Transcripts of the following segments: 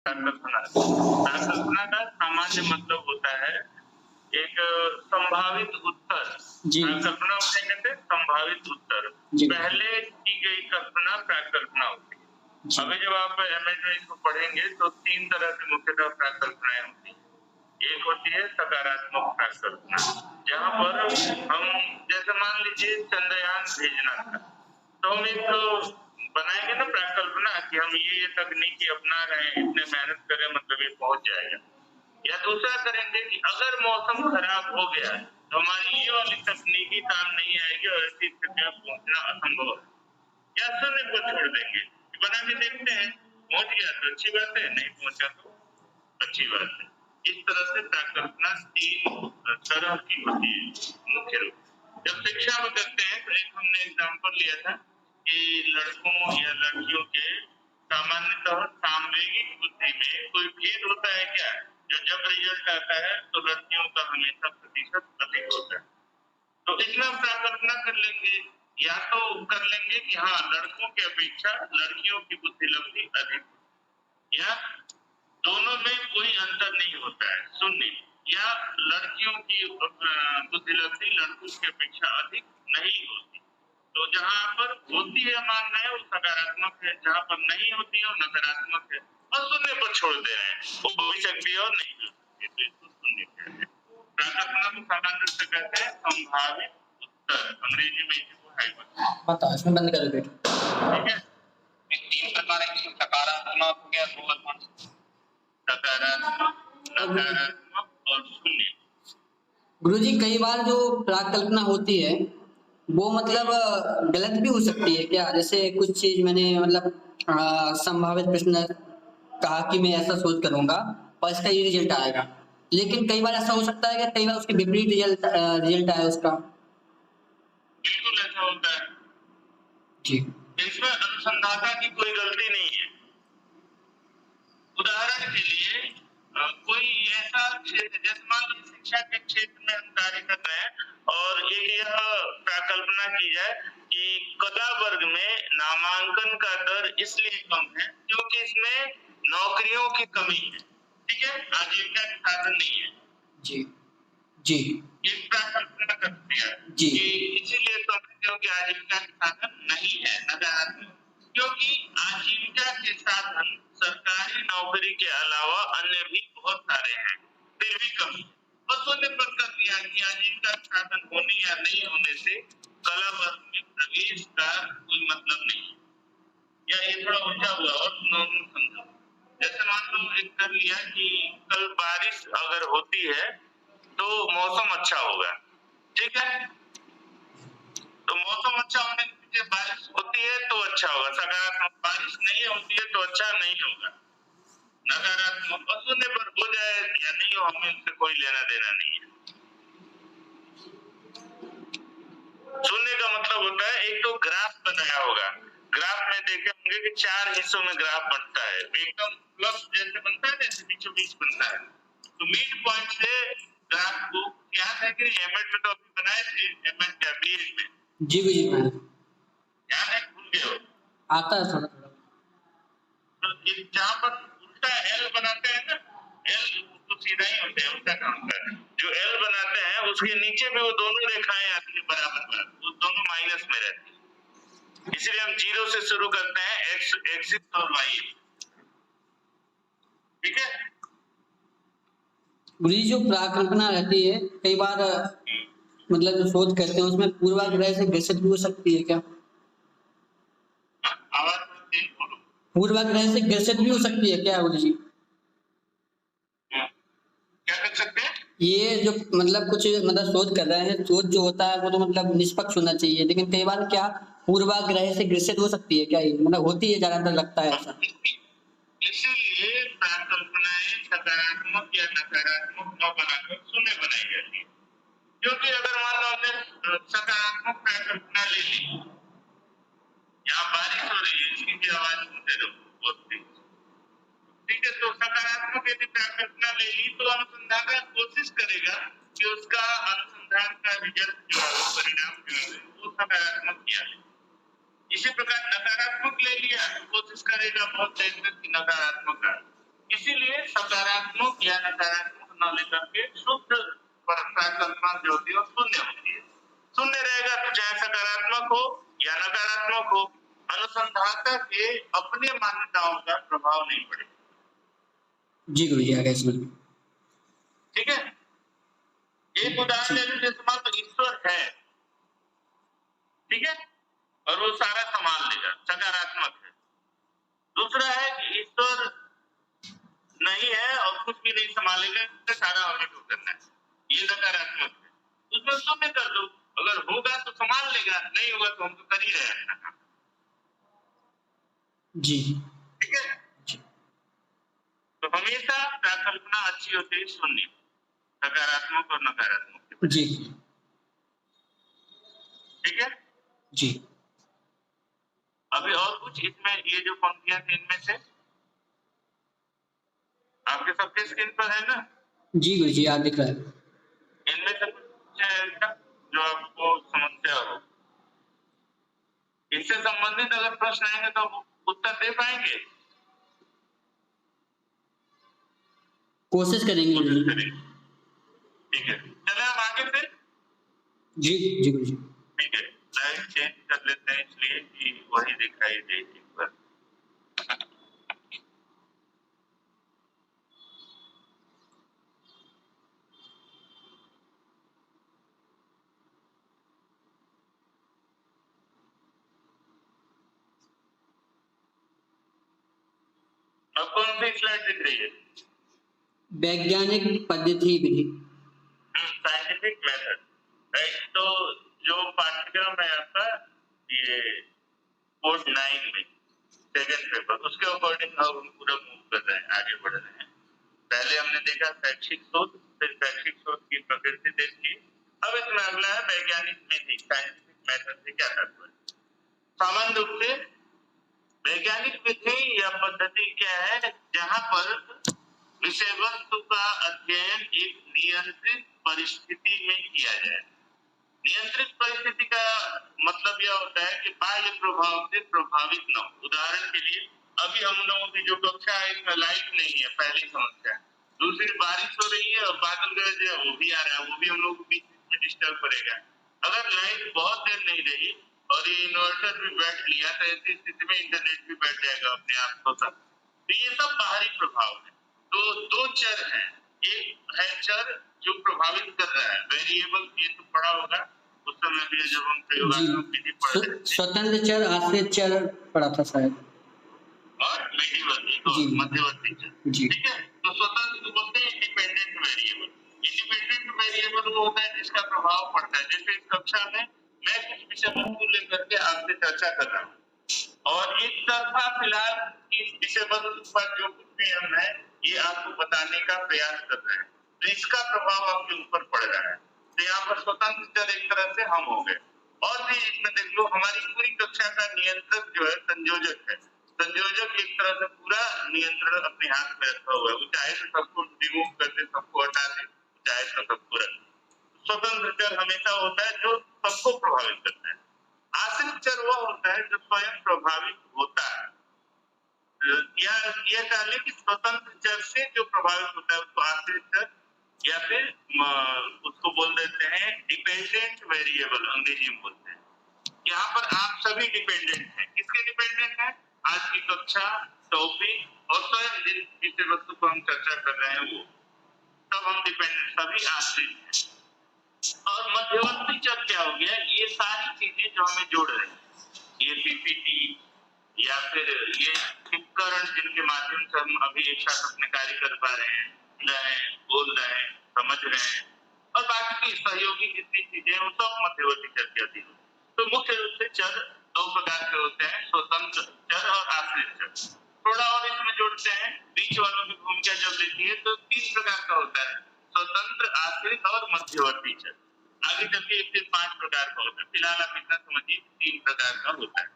प्राकल्पना प्राकल्पना का सामान्य मतलब होता है एक संभावित उत्तर। जी। प्राकल्पना को कहते हैं संभावित उत्तर। जी। पहले की गई कल्पना प्राकल्पना होती है। जी। अभी जब आप एमए में इसको पढ़ेंगे तो 3 तरह की मुख्यतः प्राकल्पनाएं होती हैं। एक होती है सकारात्मक प्राकल्पना, जहाँ पर हम जैसे मान लीजिए चंद्रयान भेजना था, तो हम एक बनाएंगे ना प्राकल्पना कि हम ये तकनीकी अपना रहे हैं, इतने मेहनत करें मतलब ये पहुंच जाएगा। या दूसरा करेंगे कि अगर मौसम खराब हो गया तो हमारी ये वाली तकनीकी काम नहीं आएगी और ऐसी स्थिति में पहुंचना असंभव है। या शून्य को छोड़ देंगे कि बना के देखते हैं, पहुंच गया तो अच्छी बात है, नहीं पहुंचा तो अच्छी बात है। इस तरह से प्राकल्पना 3 तरह की होती है मुख्य रूप से। जब शिक्षा में करते हैं तो एक हमने एग्जाम्पल लिया था कि लड़कों या लड़कियों के सामान्यतः सामवेगिक बुद्धि में कोई भेद होता है क्या? जो जब रिजल्ट आता है तो लड़कियों का हमेशा प्रतिशत अधिक होता है। तो इसमें हम प्राकल्पना कर लेंगे, या तो कर लेंगे कि हाँ लड़कों की अपेक्षा लड़कियों की बुद्धि लब्धि अधिक, या दोनों में कोई अंतर नहीं होता है, शून्य, या लड़कियों की बुद्धि लब्धि लड़कों की अपेक्षा अधिक नहीं होती। तो जहाँ पर होती है मानना है वो सकारात्मक है, जहाँ पर नहीं होती है वो नकारात्मक है, और शून्य पर छोड़ दे रहे हैं, वो हो भी सकती है और नहीं हो सकती, तो इसको शून्य कहते हैं। प्राकल्पना को सामान्य रूप से कहते हैं संभावित उत्तर, अंग्रेजी में इसको हाइपोथेसिस। बताओ इसमें बंद कर दो। ठीक है, ये 3 प्रकार है, सकारात्मक हो गया, सकारात्मक, नकारात्मक और शून्य। गुरुजी कई बार जो प्राकल्पना होती है वो मतलब गलत भी हो सकती है क्या? जैसे कुछ चीज मैंने मतलब संभावित प्रश्न कहा कि मैं ऐसा सोच करूंगा और इसका ये रिजल्ट आएगा, लेकिन कई बार ऐसा हो सकता है कि कई बार उसके विपरीत रिजल्ट आए उसका। बिल्कुल ऐसा होता है जी। इसमें अनुसंधाता की कोई गलती नहीं है। उदाहरण के लिए कोई ऐसा क्षेत्र, जैसे मान लीजिए शिक्षा के क्षेत्र में हम कार्य कर रहे हैं और एक यह प्राकल्पना की जाए कि कला वर्ग में नामांकन का दर इसलिए कम है क्योंकि इसमें नौकरियों की कमी है, ठीक है, आजीविका के साधन नहीं है। जी जी। एक प्राकल्पना कर दिया जी। कि इसीलिए कम है क्योंकि आजीविका के साधन नहीं है, नकारात्मक, क्योंकि आजीविका के साधन सरकारी नौकरी के अलावा अन्य भी बहुत सारे हैं, फिर भी कम। और शून्य पर कर दिया कि आजीविका के साधन होने या नहीं होने से कला वर्ग में प्रवेश का कोई मतलब नहीं है। या ये थोड़ा उलझा हुआ और समझो, जैसे मान लो एक कर लिया कि कल बारिश अगर होती है तो मौसम अच्छा होगा, ठीक है, तो मौसम अच्छा होने के पीछे बारिश होती है तो अच्छा होगा, सकारात्मक, बारिश नहीं होती है तो अच्छा नहीं होगा, नकारात्मक। और शून्य पर हो जाए या नहीं हो, हमें उससे कोई लेना देना नहीं है। शून्य का मतलब होता है एक तो ग्राफ बनाया होगा, ग्राफ में देखे होंगे कि 4 हिस्सों में ग्राफ बनता है, एकदम प्लस जैसे बनता है, जैसे बीचों बीच बनता है, तो मिड पॉइंट से ग्राफ को याद है कि एमएड में तो अभी बनाए थे, एमएड क्या बीएड में? जी जी याद है, भूल गए हो? आता है थोड़ा थोड़ा। तो जहाँ पर उल्टा एल बनाते हैं ना, एल तो सीधा ही होते हैं, उल्टा काम कर रहे हैं, जो एल बनाते हैं उसके नीचे भी वो दोनों रेखाएं आती है बराबर, वो दोनों माइनस में रहती है, इसलिए हम 0 से शुरू करते हैं, एक्स एक्सिस और वाई, ठीक है। गुरुजी जो प्राकल्पना रहती है कई बार मतलब जो शोध करते हैं उसमें पूर्वाग्रह से ग्रसित भी हो सकती है क्या? आवाज तेज बोलो। पूर्वाग्रह से ग्रसित भी हो सकती है क्या गुरुजी? क्या कर सकते हैं? ये जो मतलब कुछ मतलब शोध कर रहे हैं, शोध जो होता है वो तो मतलब निष्पक्ष होना चाहिए, लेकिन कई बार क्या पूर्वाग्रह से ग्रसित हो सकती है क्या? ये मतलब होती है, ज्यादातर लगता है ऐसा। इसीलिए प्राकल्पनाएं सकारात्मक या नकारात्मक न बनाकर शून्य बनाई जाती है, क्योंकि अगर मान लो हमने सकारात्मक प्राकल्पना ले ली, यहाँ बारिश हो रही है, इसकी भी आवाज सुनते रहो बहुत तेज, ठीक है, तो सकारात्मक यदि प्राकल्पना ले ली तो अनुसंधाता कोशिश करेगा कि उसका अनुसंधान का रिजल्ट जो है, परिणाम जो है वो सकारात्मक किया है। इसी प्रकार नकारात्मक ले लिया, कोशिश करेगा बहुत देर तक कि नकारात्मक है। इस इसीलिए सकारात्मक या नकारात्मक न लेकर के शुद्ध प्राकल्पना जो होती है वो शून्य होती है। शून्य रहेगा तो चाहे सकारात्मक हो या नकारात्मक हो, अनुसंधाता के अपने मान्यताओं का प्रभाव नहीं पड़ेगा। जी गुरुजी आगे सुन। ठीक है, एक उदाहरण ले लीजिए, मान लो ईश्वर है, ठीक है, और वो सारा संभाल लेगा, सकारात्मक है। दूसरा है कि ईश्वर नहीं है और कुछ भी नहीं संभालेगा, सारा हमें को करना है, ये नकारात्मक है। उसमें शून्य कर दो, अगर होगा तो संभाल लेगा, नहीं होगा तो हम तो कर ही रहे हैं। जी ठीक है, तो हमेशा प्राकल्पना अच्छी होती है शून्य, सकारात्मक और नकारात्मक। जी ठीक है जी। अभी और कुछ इसमें, ये जो पंक्तियां थी इनमें से आपके सबके स्क्रीन पर है ना? जी गुरुजी याद दिख रहा है। इनमें से कुछ है जो आपको समस्या हो, इससे संबंधित अगर प्रश्न आएंगे तो उत्तर दे पाएंगे? कोशिश करेंगे। ठीक है, चले हम आगे फिर। जी जी गुरुजी। ठीक है, लाइट चेंज कर लेते हैं इसलिए कि वही दिखाई दे एक बार। अब कौन सी स्लाइड दिख रही है? वैज्ञानिक पद्धति विधि, साइंटिफिक मेथड, राइट। तो जो पाठ्यक्रम है आपका ये कोर्स 9 में सेकंड पेपर, उसके अकॉर्डिंग हम पूरा मूव कर रहे हैं, आगे बढ़ रहे हैं। पहले हमने देखा शैक्षिक शोध, फिर शैक्षिक शोध की प्रकृति देखी, अब इसमें अगला है वैज्ञानिक विधि, साइंटिफिक मेथड से क्या तात्पर्य। सामान्य रूप से वैज्ञानिक विधि या पद्धति क्या है, जहां पर विषय वस्तु का अध्ययन एक नियंत्रित परिस्थिति में किया जाए। नियंत्रित परिस्थिति का मतलब यह होता है कि बाह्य प्रभाव से प्रभावित न हो। उदाहरण के लिए अभी हम लोगों की जो कक्षा है इसमें लाइट नहीं है, पहली समस्या। दूसरी, बारिश हो रही है और बादल गरज है, वो भी आ रहा है, वो भी हम लोग को बीच में डिस्टर्ब करेगा। अगर लाइट बहुत देर नहीं रही और ये इन्वर्टर भी बैठ लिया तो ऐसी स्थिति में इंटरनेट भी बैठ जाएगा अपने आप होता। तो ये सब बाहरी प्रभाव है। तो दो चर हैं, एक है चर जो प्रभावित कर रहा है, वेरिएबल, ये तो पढ़ा होगा उस समय भी जब हम प्रयोगात्मक विधि पढ़ रहे थे। स्वतंत्र चर, आश्रित चर पढ़ा था शायद, और मध्यवर्ती चर। ठीक है, तो स्वतंत्र बोलते हैं इंडिपेंडेंट वेरिएबल। इंडिपेंडेंट वेरिएबल वो होता है जिसका प्रभाव पड़ता है। जैसे इस कक्षा में मैं कुछ विषय वस्तु लेकर के आपसे चर्चा कर रहा हूँ और एक तरफा फिलहाल इस विषय वस्तु पर जो कुछ भी हम है ये आपको बताने का प्रयास कर रहे हैं, तो इसका प्रभाव आपके ऊपर पड़ रहा है। तो यहाँ पर स्वतंत्र चर एक तरह से हम हो गए। और भी इसमें देख लो, हमारी पूरी कक्षा का नियंत्रक जो है संयोजक है। संयोजक एक तरह से पूरा नियंत्रण अपने हाथ में रखा हुआ है, वो चाहे तो सबको रिमूव कर दे, सबको हटा दे, चाहे तो सबको रख। स्वतंत्र चर हमेशा होता है जो सबको प्रभावित करता है। आश्रित चर वह होता है जो स्वयं प्रभावित होता है, या यह कह लें कि स्वतंत्र चर से जो प्रभावित होता है उसको आश्रित चर या फिर उसको बोल देते हैं डिपेंडेंट वेरिएबल, अंग्रेजी में बोलते हैं। यहाँ पर आप सभी डिपेंडेंट हैं। किसके डिपेंडेंट हैं? आज की कक्षा, टॉपिक और स्वयं जिस विषय वस्तु को हम चर्चा कर रहे हैं वो सब हम डिपेंडेंट, सभी आश्रित हैं। और मध्यवर्ती चर क्या हो गया? ये सारी चीजें जो हमें जोड़ रहे हैं, ये पीपीटी या फिर ये उपकरण जिनके माध्यम से हम अभी एक साथ अपने कार्य कर पा रहे हैं, बोल रहे हैं, समझ रहे हैं, और बाकी की सहयोगी जितनी चीजें वो सब मध्यवर्ती चर के अधीन। तो मुख्य रूप से चर दो प्रकार के होते हैं, स्वतंत्र चर और आश्रित चर। थोड़ा और इसमें जोड़ते हैं, बीच वालों की भूमिका जब लेती है तो 3 प्रकार का होता है, स्वतंत्र, आश्रित और मध्यवर्ती चर। आगे चल के फिर 5 प्रकार का होता है, फिलहाल आप इतना समझिए 3 प्रकार का होता है।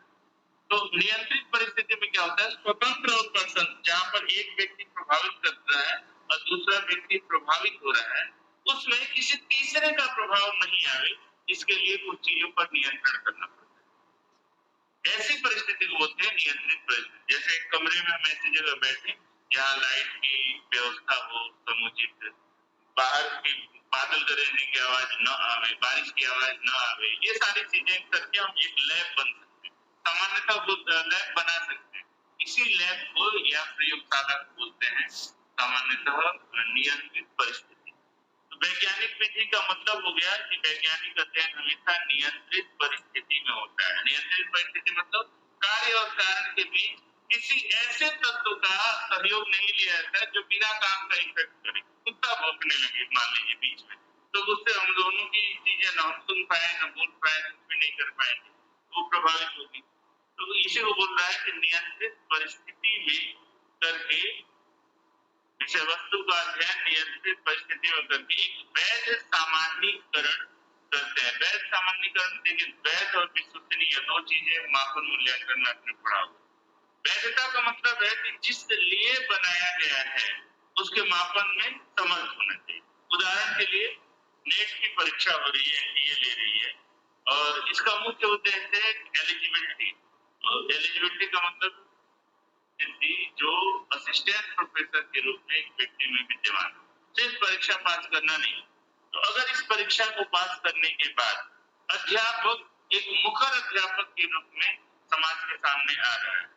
तो नियंत्रित परिस्थिति में क्या होता है? स्वतंत्र और परतंत्र, जहां पर एक व्यक्ति प्रभावित कर रहा है और दूसरा व्यक्ति प्रभावित हो रहा है, उसमें किसी तीसरे का प्रभाव नहीं आवे, इसके लिए कुछ चीजों पर नियंत्रण करना पड़ता है। ऐसी परिस्थिति को बोलते हैं नियंत्रित परिस्थिति। जैसे एक कमरे में हम ऐसी जगह बैठे जहाँ लाइट की व्यवस्था हो समुचित, बाहर की बादल गरजने की आवाज न आवे, बारिश की आवाज न आवे, ये सारी चीजें करके हम एक लैब बन सकते हैं। सामान्यतः वो लैब बना सकते हैं। इसी लैब को या प्रयोगशाला को बोलते हैं सामान्यतः नियंत्रित परिस्थिति। तो वैज्ञानिक विधि का मतलब हो गया कि वैज्ञानिक अध्ययन हमेशा नियंत्रित परिस्थिति में होता है। नियंत्रित परिस्थिति मतलब कार्य और कारण के बीच किसी ऐसे तत्व का सहयोग नहीं लिया जाता है जो बिना काम का इफेक्ट करे। कुत्ता भौंकने लगे मान लीजिए बीच में, तो उससे हम दोनों की चीजें न हम सुन पाए न बोल पाए, कुछ भी नहीं कर पाएंगे, वो प्रभावित होगी। तो इसी को बोल रहा है कि नियंत्रित परिस्थिति में करके विषय वस्तु का अध्ययन नियंत्रित परिस्थिति में करके एक वैध सामान्यीकरण करते हैं। वैध सामान्यीकरण देखिए, वैध और विश्वसनीय दो चीजें मापन मूल्यांकन में आपने पढ़ा होगा। वैधता का मतलब है कि जिस लिए बनाया गया है उसके मापन में समर्थ होना चाहिए। उदाहरण के लिए नेट की परीक्षा हो रही है, एनडीए ले रही है, और इसका मुख्य उद्देश्य है एलिजिबिलिटी। और एलिजिबिलिटी का मतलब जो असिस्टेंट प्रोफेसर के रूप में एक व्यक्ति में विद्यमान, सिर्फ परीक्षा पास करना नहीं। तो अगर इस परीक्षा को पास करने के बाद अध्यापक एक मुखर अध्यापक के रूप में समाज के सामने आ रहा है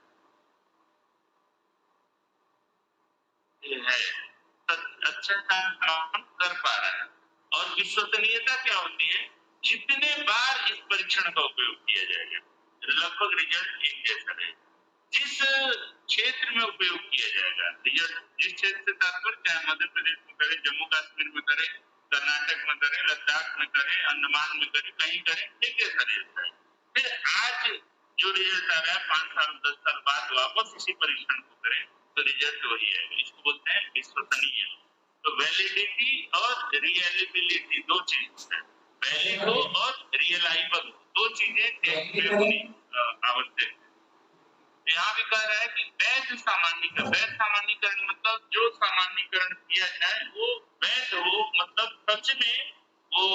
अच्छा काम कर पा रहा है। और विश्वसनीयता क्या होती है? जितने बार इस परीक्षण का उपयोग किया जाएगा लगभग रिजल्ट एक जैसा रहेगा। जिस क्षेत्र में उपयोग किया जाएगा रिजल्ट, जिस क्षेत्र से तात्पर्य चाहे मध्य प्रदेश में करे, जम्मू कश्मीर में करे, कर्नाटक में करे, लद्दाख में करे, अंडमान में करे, कहीं करे, एक जैसा रिजल्ट है। फिर आज जो रिजल्ट आ रहा है 5 साल 10 साल बाद वापस इसी परीक्षण को करें तो रिजल्ट वही आएगा। इसको बोलते हैं विश्वसनीय। तो वैलिडिटी और रियलाइबिलिटी दो चीज है। वैलिड हो और रियलाइबल दो चीजें होनी आवश्यक है। यहाँ भी कह रहा है कि वैध सामान्यीकरण, वैध सामान्यीकरण मतलब जो सामान्यीकरण किया जाए वो वैध हो, मतलब सच में वो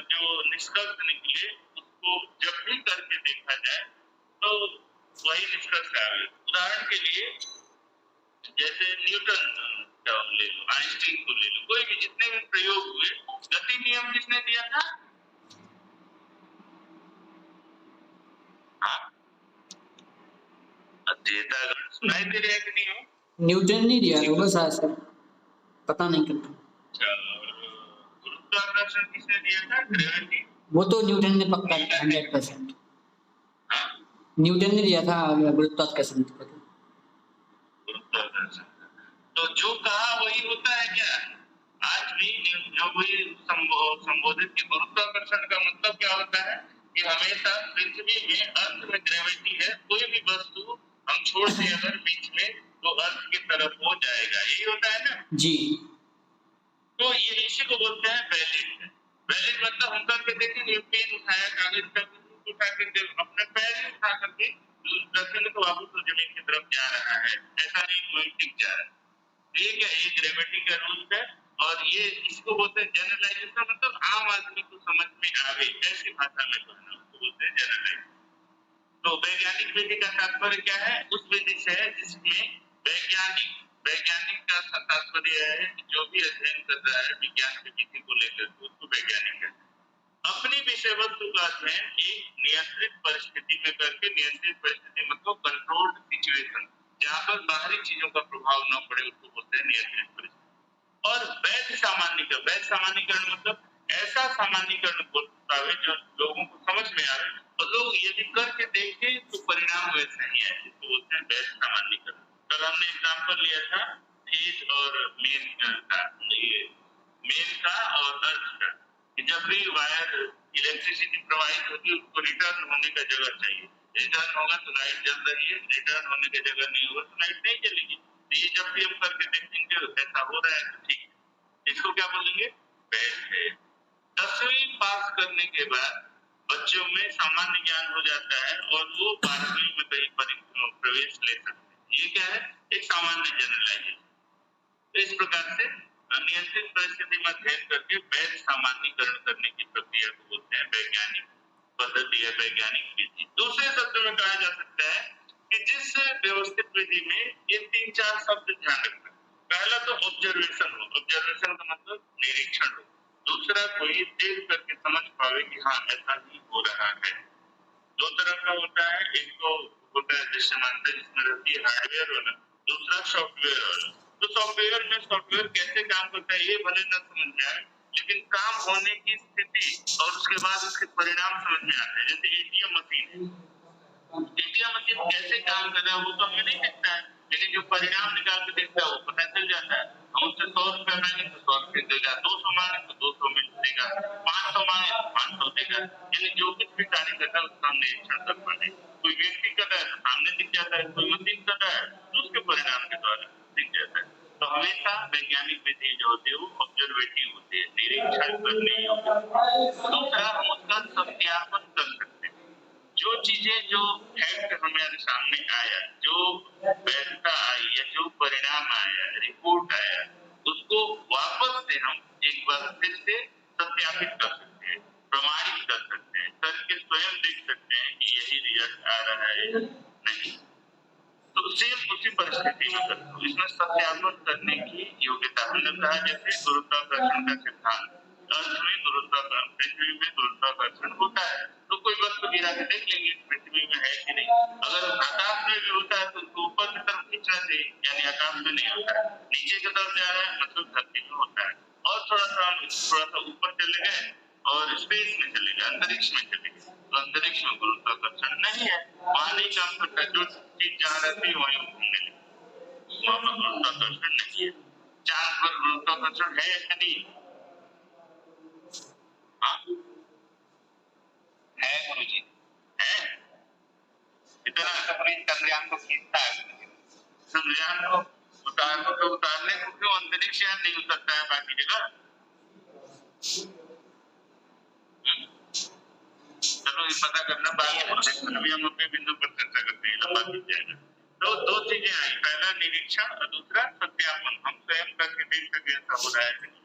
जो निष्कर्ष निकले उसको जब भी करके देखा जाए तो वही निष्कर्ष आवे। उदाहरण के लिए जैसे न्यूटन का ले लो, आइंस्टीन को ले लो, कोई भी जितने भी प्रयोग हुए, गति नियम किसने दिया था? अध्येतागण सुनाई दे रहा है कि नहीं हो? न्यूटन नहीं दिया होगा शायद से, पता नहीं करता। गुरुत्वाकर्षण किसने दिया था? ग्रेविटी। वो तो न्यूटन ने पक्का 100%। न्यूटन ने दिया था गुरुत्वाकर्षण। गुरुत्वाकर्षण तो जो कहा वही होता है क्या? आज भी जो भी संबोधित की गुरुत्वाकर्षण का मतलब क्या होता है कि हमेशा पृथ्वी में अर्थ में ग्रेविटी है, कोई भी वस्तु हम छोड़ दें अगर बीच में तो अर्थ की तरफ हो जाएगा, यही होता है ना जी। तो ये इसी को बोलते हैं वैलिड। वैलिड मतलब हम करके देखेंगे, पेन उठाया, कागज का उठा के अपने पैर ही उठा करके रखेंगे तो वापस तो जमीन की तरफ जा रहा है, ऐसा नहीं कोई टिक जा रहा है। ठीक है, ये ग्रेविटी का रूल है। और ये इसको बोलते हैं जनरलाइजेशन, मतलब आम आदमी को समझ में आवे ऐसी भाषा में कहना, उसको बोलते हैं जनरलाइजेशन। तो वैज्ञानिक विधि का तात्पर्य क्या है? उस विधि से है जिसमें वैज्ञानिक वैज्ञानिक का तात्पर्य है कि जो भी अध्ययन कर रहा है विज्ञान की विधि को लेकर उसको वैज्ञानिक है। अपनी विषय वस्तु का अध्ययन एक नियंत्रित परिस्थिति में करके, नियंत्रित परिस्थिति मतलब कंट्रोल्ड सिचुएशन, जहाँ पर बाहरी चीजों का प्रभाव न पड़े, उसको बोलते हैं नियंत्रित परिस्थिति। और वैध सामान्यीकरण मतलब ऐसा सामान्यीकरण बोलता है जो लोगों को समझ में आए और लोग यदि करके देखें तो परिणाम वैसा ही आए, इसको बोलते हैं वैध सामान्यीकरण। कल हमने एग्जाम्पल लिया था फेज और मेन का, मेन का और अर्थ का, कि जब भी वायर इलेक्ट्रिसिटी प्रवाहित होती है उसको रिटर्न होने का जगह चाहिए। रिटर्न होगा तो लाइट जल रही है, रिटर्न होने की जगह नहीं होगा तो लाइट नहीं जलेगी। तो ये जब भी हम करके देखेंगे ऐसा हो रहा है तो ठीक है। इसको क्या बोलेंगे? वैध है। 10वीं पास करने के बाद बच्चों में सामान्य ज्ञान हो जाता है और वो 12वीं में कहीं प्रवेश ले सकते हैं। ये क्या है? एक सामान्य जनरलाइजेशन। तो इस प्रकार से नियंत्रित परिस्थिति में अध्ययन करके वैध सामान्यीकरण करने की प्रक्रिया को बोलते हैं वैज्ञानिक पद्धति या वैज्ञानिक विधि। दूसरे शब्द में कहा जा सकता है कि जिस व्यवस्थित विधि में ये 3-4 शब्द ध्यान रखना। पहला तो ऑब्जर्वेशन हो, ऑब्जर्वेशन का मतलब निरीक्षण हो। दूसरा कोई देख करके समझ पावे कि हाँ ऐसा ही हो रहा है। दो तरह का होता है, एक तो होता है दृश्यमानता जिसमें रहती है हार्डवेयर वाला, दूसरा सॉफ्टवेयर वाला। तो सॉफ्टवेयर में सॉफ्टवेयर कैसे काम करता है ये भले न समझ में आए, लेकिन काम होने की स्थिति और उसके बाद उसके परिणाम समझ में आते हैं। जैसे एटीएम मशीन है, एटीएम मशीन कैसे काम कर रहा है वो तो हमें नहीं दिखता है, लेकिन जो परिणाम निकाल के देखता है वो पता चल जाता है। हम उससे 100 रुपए मांगे तो 100 रुपए देगा, 200 मांगे तो 200 मिल देगा, 500 मांगे तो 500 देगा। यानी जो कुछ भी कार्य करता है उसका हम निरीक्षण कर पाते। कोई व्यक्ति कर रहा है तो सामने दिख जाता है, कोई मशीन कर रहा है तो उसके परिणाम के द्वारा दिख जाता है। तो हमेशा वैज्ञानिक विधि जो होती है वो ऑब्जर्वेटिव होती है, निरीक्षण करने योग्य होती है। दूसरा हम उसका सत्यापन कर सकते हैं। जो चीजें जो फैक्ट हमारे सामने आया, जो वैधता आई या जो परिणाम आया, रिपोर्ट आया, उसको वापस से हम एक बार फिर से सत्यापित कर सकते हैं, प्रमाणित कर सकते हैं, करके स्वयं देख सकते हैं कि यही रिजल्ट आ रहा है या नहीं। तो सेम उसी परिस्थिति में करते हो, इसमें सत्यापन करने की योग्यता। हमने कहा जैसे गुरुत्वाकर्षण का सिद्धांत, अर्थ में गुरुत्वाकर्षण, पृथ्वी में गुरुत्वाकर्षण होता है, तो कोई वस्तु गिरा के देख लेंगे पृथ्वी में है कि नहीं। अगर आकाश में भी होता है तो उसको ऊपर की तरफ खींचना चाहिए, यानी आकाश में नहीं होता है, नीचे की तरफ जा रहा है मतलब धरती में होता है। और थोड़ा सा ऊपर चले गए और स्पेस में चले गए, अंतरिक्ष में चले गए, तो अंतरिक्ष में गुरुत्वाकर्षण नहीं है, वहां नहीं काम करता। जो चीज जहाँ रहती है वहीं घूमने लगती, वहां पर गुरुत्वाकर्षण नहीं है। चांद पर गुरुत्वाकर्षण है या नहीं? हाँ है गुरुजी, है। इतना अपने चंद्रयान को खींचता है, चंद्रयान को उतारने को क्यों अंतरिक्ष यान नहीं उतरता है बाकी जगह? चलो ये पता करना बाद में, अभी हम अपने बिंदु पर चर्चा करते हैं, लंबा खींच जाएगा। तो दो चीजें आई, पहला निरीक्षण और दूसरा सत्यापन, हम स्वयं करके देख सके ऐसा हो रहा है।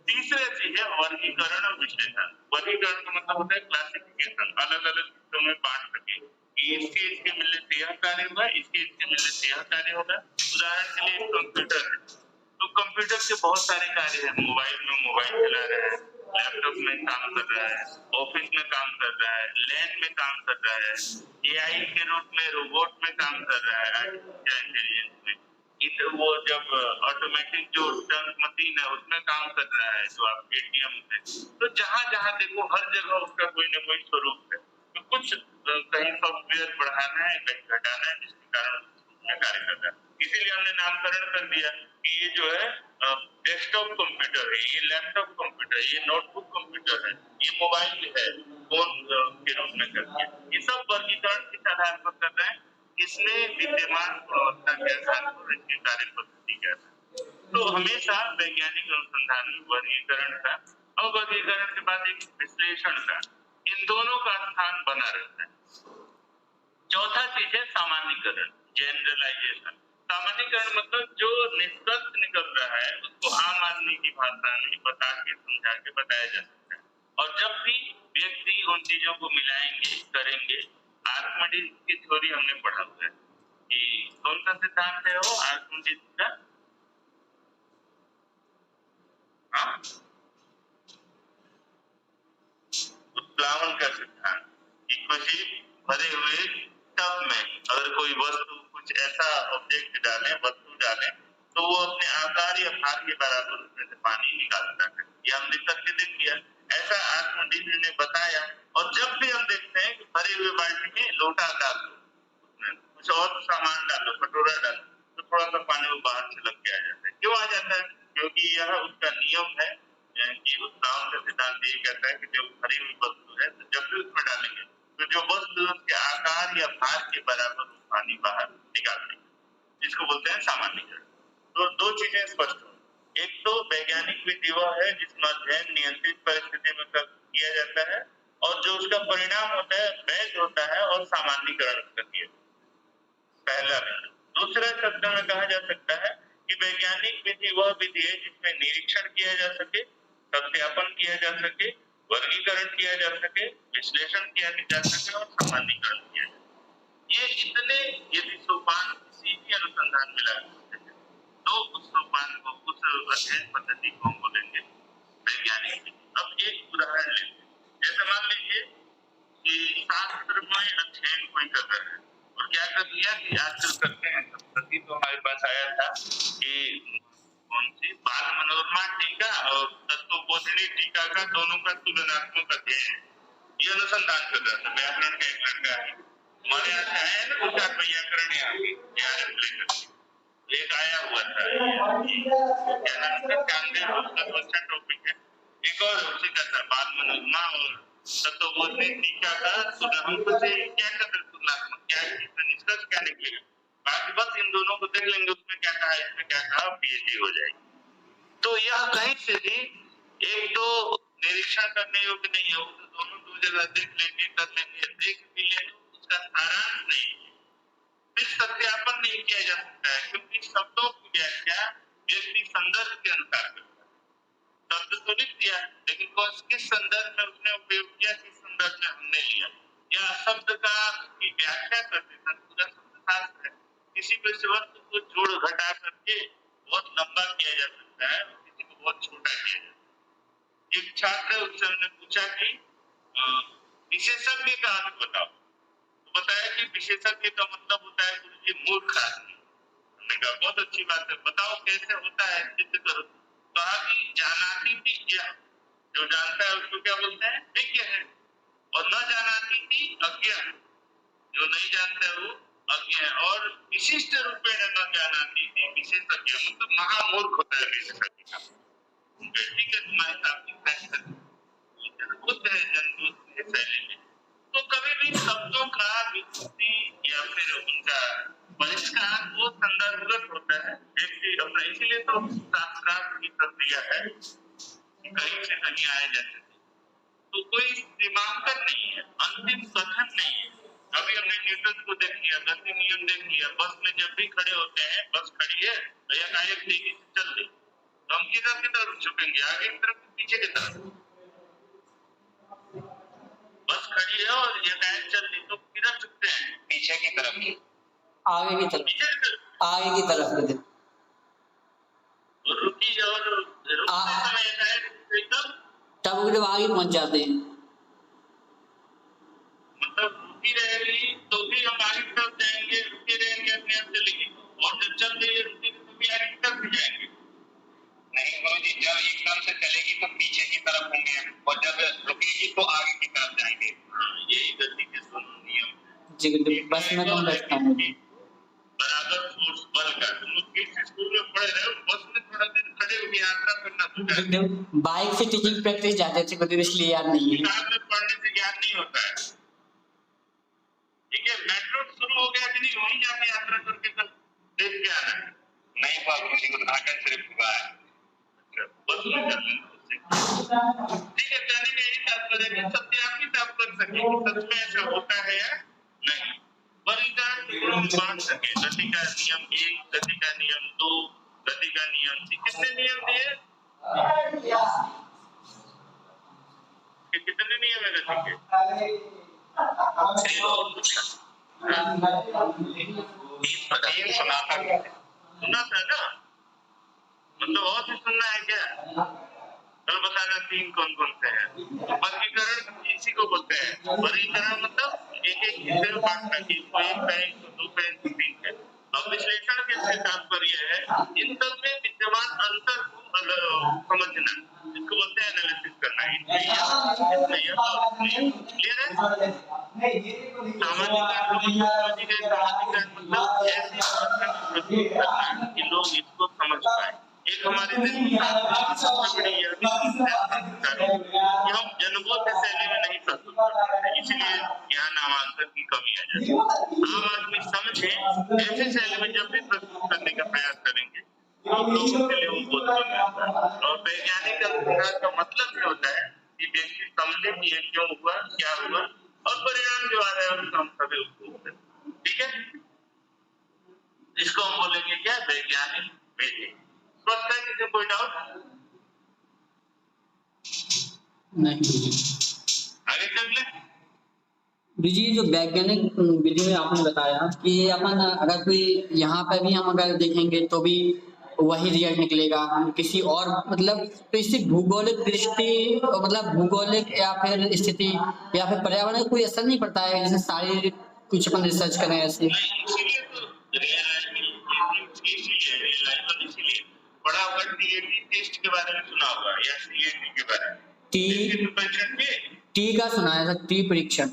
तीसरा चीज है वर्गीकरण और विश्लेषण। वर्गीकरण का मतलब होता है क्लासिफिकेशन, अलग अलग हिस्सों में बांट सके कि इसके मिलने से यह कार्य होगा, इसके मिलने से यह कार्य होगा। उदाहरण के लिए कंप्यूटर है, तो कंप्यूटर के बहुत सारे कार्य हैं। मोबाइल में मोबाइल चला रहा है, लैपटॉप में काम कर रहा है, ऑफिस में काम कर रहा है, लैब में काम कर रहा है, एआई के रूप में रोबोट में काम कर रहा है, आर्टिफिशियल इंटेलिजेंस में। वो जब ऑटोमेटिक जो टंक मशीन है उसमें काम कर रहा है, जो आप एटीएम में। तो जहां जहां देखो हर जगह उसका कोई ना कोई स्वरूप है। तो कुछ कहीं सॉफ्टवेयर बढ़ाना है, कहीं घटाना है, जिसके कारण उसमें कार्य कर रहा है। इसीलिए हमने नामकरण कर दिया कि ये जो है डेस्कटॉप कंप्यूटर है, ये लैपटॉप कंप्यूटर है, ये नोटबुक कंप्यूटर है, ये मोबाइल है, फोन के रूप में करके। ये सब वर्गीकरण किस आधार पर कर रहे हैं? इसमें विद्यमान गुणवत्ता के आधार पर इसकी कार्य पद्धति क्या है। तो हमेशा वैज्ञानिक अनुसंधान में वर्गीकरण का और वर्गीकरण के बाद एक विश्लेषण का, इन दोनों का स्थान बना रहता है। चौथा चीज है सामान्यीकरण, जनरलाइजेशन। सामान्यीकरण मतलब जो निष्कर्ष निकल रहा है उसको आम आदमी की भाषा में बता के समझा के बताया जा सकता है। और जब भी व्यक्ति उन चीजों को मिलाएंगे करेंगे, आर्किमिडीज की थ्योरी हमने पढ़ा हुआ है कि कौन सा सिद्धांत है वो आर्किमिडीज का? हाँ, उत्प्लावन का सिद्धांत कि किसी भरे हुए टब में अगर कोई वस्तु कुछ ऐसा ऑब्जेक्ट डाले, वस्तु डाले, तो वो अपने आकार या भार के बराबर उसमें से पानी निकालता है। ये हमने करके देख लिया, ऐसा आर्किमिडीज ने बताया। और जब भी हम देखते हैं कि भरे हुए बाल्टी में लोटा डाल दो, उसमें कुछ और सामान डालो, कटोरा डालो, तो थोड़ा सा पानी वो बाहर से लग के आ जाता है। क्यों आ जाता है? क्योंकि यह उसका नियम है कि उत्प्लावन का सिद्धांत ये कहता है कि जब भरी हुई वस्तु है तो जब भी उसमें डालेंगे तो जो वस्तु उसके आकार या भार के बराबर पानी बाहर निकाल देंगे, जिसको बोलते हैं सामान्यीकरण। तो दो चीजें स्पष्ट हो, एक तो वैज्ञानिक विधि वह है जिसमें अध्ययन नियंत्रित परिस्थिति में किया जाता है और जो उसका परिणाम होता है वैध होता है और सामान्यीकरण उसका किया। पहला बिंदु। दूसरा शब्द में कहा जा सकता है कि वैज्ञानिक विधि वह विधि है जिसमें निरीक्षण किया जा सके, सत्यापन किया जा सके, वर्गीकरण किया जा सके, विश्लेषण किया जा सके और सामान्यीकरण किया जा सके। ये इतने यदि सोपान किसी भी अनुसंधान में लागू होते हैं तो उस सोपान को, उस अध्ययन पद्धति को हम बोलेंगे वैज्ञानिक विधि। अब एक उदाहरण लेते हैं, जैसे मान लीजिए कि शास्त्र में अध्ययन कोई कर रहा है और क्या कर दिया कि आजकल करते हैं, संप्रति तो हमारे पास आया था कि कौन सी बाल मनोरमा टीका और तत्वबोधिनी टीका का दोनों का तुलनात्मक अध्ययन, ये अनुसंधान कर रहा था। व्याकरण का एक लड़का है, हमारे यहाँ से आया है ना, 2-4 व्याकरण यहाँ लेकर एक आया हुआ था, क्या नाम था, कांग्रेस का अच्छा टॉपिक है। एक और उसी का था बाल मनोरमा और तत्वबोधिनी टीका का, तो हम सोचे क्या कर तुलनात्मक, क्या इसमें निष्कर्ष क्या निकलेगा, बाकी बस इन दोनों को देख लेंगे, उसमें क्या कहा, इसमें क्या कहा, पीएचडी हो जाएगी। तो यह कहीं से भी एक तो निरीक्षण करने योग्य नहीं है, तो दोनों दो जगह देख लेंगे, कर लेंगे, देख भी लेंगे, उसका सारांश नहीं है, फिर सत्यापन नहीं किया जा सकता है, क्योंकि शब्दों की व्याख्या व्यक्ति संदर्भ के अनुसार करता है। शब्द तो लिख दिया, लेकिन किस संदर्भ में उसने उपयोग किया, किस संदर्भ में हमने लिया, या शब्द का की व्याख्या करते समय पूरा शब्दशास्त्र है, किसी भी वस्तु को जोड़ घटा करके बहुत लंबा किया जा सकता है और किसी को बहुत छोटा किया जा सकता है। एक छात्र उससे हमने पूछा कि विशेषज्ञ का अर्थ बताओ, तो बताया कि विशेषज्ञ का मतलब होता है गुरुजी मूर्ख आदमी। हमने कहा बहुत अच्छी बात है, बताओ कैसे होता है, सिद्ध करो। कहा कि जानाति विज्ञ, जो जानता है उसको क्या बोलते हैं, विज्ञ है, और न जानाति थी अज्ञ, जो नहीं जानता है वो अज्ञ है, और विशिष्ट रूपेण न जानाति थी विशेषज्ञ, मतलब महामूर्ख होता है विशेषज्ञ का। ठीक है, तुम्हारे साथ बुद्ध है जन शैली में। तो कभी भी शब्दों का विकृति या फिर उनका परिष्कार वो संदर्भगत होता है व्यक्ति अपना, इसीलिए तो शास्त्रार्थ की प्रक्रिया है कि कहीं से कहीं आए जाते थे, तो कोई सीमांकन नहीं है, अंतिम कथन नहीं है। अभी हमने न्यूटन को देख लिया, गति नियम देख लिया, बस में जब भी खड़े होते हैं, बस खड़ी है तो एकाएक तेजी से चल रही, तो हम किधर की तरफ झुकेंगे, आगे की तरफ, पीछे की तरफ? बस खड़ी है और एकाएक चल रही, तो किधर झुकते हैं, पीछे की तरफ, आगे की तरफ, आगे की तरफ। रुकी और रुकते समय एकाएक एकदम, तब वो जब आगे पहुंच जाते हैं, मतलब रुकी रहेगी तो भी हम आगे की तरफ जाएंगे, रुकी रहेंगे अपने आप चलेगी, और जब चल रही है रुकी तो भी आगे की तरफ भी जाएंगे। नहीं गुरुजी, जब एकदम से चलेगी तो पीछे की तरफ होंगे और जब रुकेगी तो आगे की तरफ जाएंगे। यही गति के दोनों नियम है। जी बस में कम बैठता हूँ। बराबर फोर्स बल का, तुम लोग किस स्कूल में पढ़ रहे हो, बस में थोड़ा दिन खड़े होकर यात्रा करना होता है। बाइक से टीचिंग प्रैक्टिस जाते थे कभी, इसलिए याद नहीं है। किताब में पढ़ने से ज्ञान नहीं होता है। ठीक है, मेट्रो शुरू हो गया कि नहीं, वहीं जाके यात्रा करके कल देख के आना है। नहीं बात, किसी को उद्घाटन सिर्फ हुआ है, बस में कर लेना उससे। ठीक है, कहने का यही तात्पर्य है कि सत्यापित आप कर सके कि सच में ऐसा होता है या नहीं, वर्गीकरण टुकड़ों में बांट सके, गति का नियम 1, गति का नियम 2, गति का नियम 3, कितने नियम दिए, कितने नियम है गति के? सुना था ना, मतलब और भी सुनना है क्या, कल बताना 3 कौन कौन से हैं। वर्गीकरण इसी को बोलते हैं, वर्गीकरण मतलब एक एक हिस्से में बांटना, कि इसको 1 कहें, इसको 2 कहें, इसको 3 कहें। अब विश्लेषण के तात्पर्य है इन सब में विद्यमान अंतर को समझना, इसको बोलते हैं एनालिसिस करना। क्लियर है? मतलब ऐसी भाषा में प्रस्तुत करना कि लोग इसको समझ पाए। एक हमारे देश की सबसे बड़ी यह भी कि हम जनबोध शैली में नहीं प्रस्तुत करते, इसलिए यहाँ नामांकन की कमी आ जाती है। आम आदमी समझे ऐसे शैली में जब भी प्रस्तुत करने का प्रयास करेंगे तो लोगों के लिए वो बोध कम होता है। और वैज्ञानिक अनुसंधान का मतलब ये होता है कि व्यक्ति समझे कि ये क्यों हुआ, क्या हुआ, और परिणाम जो आ रहा है उसको हम सभी उपयोग करें। ठीक है, इसको हम बोलेंगे क्या, वैज्ञानिक विधि। स्पष्ट है, किसी कोई डाउट नहीं? आगे चल ले, जी, जो वैज्ञानिक विधि में आपने बताया कि अपन अगर कोई यहाँ पे भी हम अगर देखेंगे तो भी वही रिजल्ट निकलेगा, हम किसी और मतलब तो इससे भूगोलिक दृष्टि मतलब भूगोलिक या फिर स्थिति या फिर पर्यावरण का कोई असर नहीं पड़ता है, जैसे शारीरिक कुछ अपन रिसर्च करें ऐसे। नहीं, इसीलिए तो रियलाइबल इसीलिए बड़ा होगा। टीएटी टेस्ट के बारे में सुना होगा या सीएटी के बारे में? टी इसके परीक्षण के टी का सुना है सर, टी परीक्षण।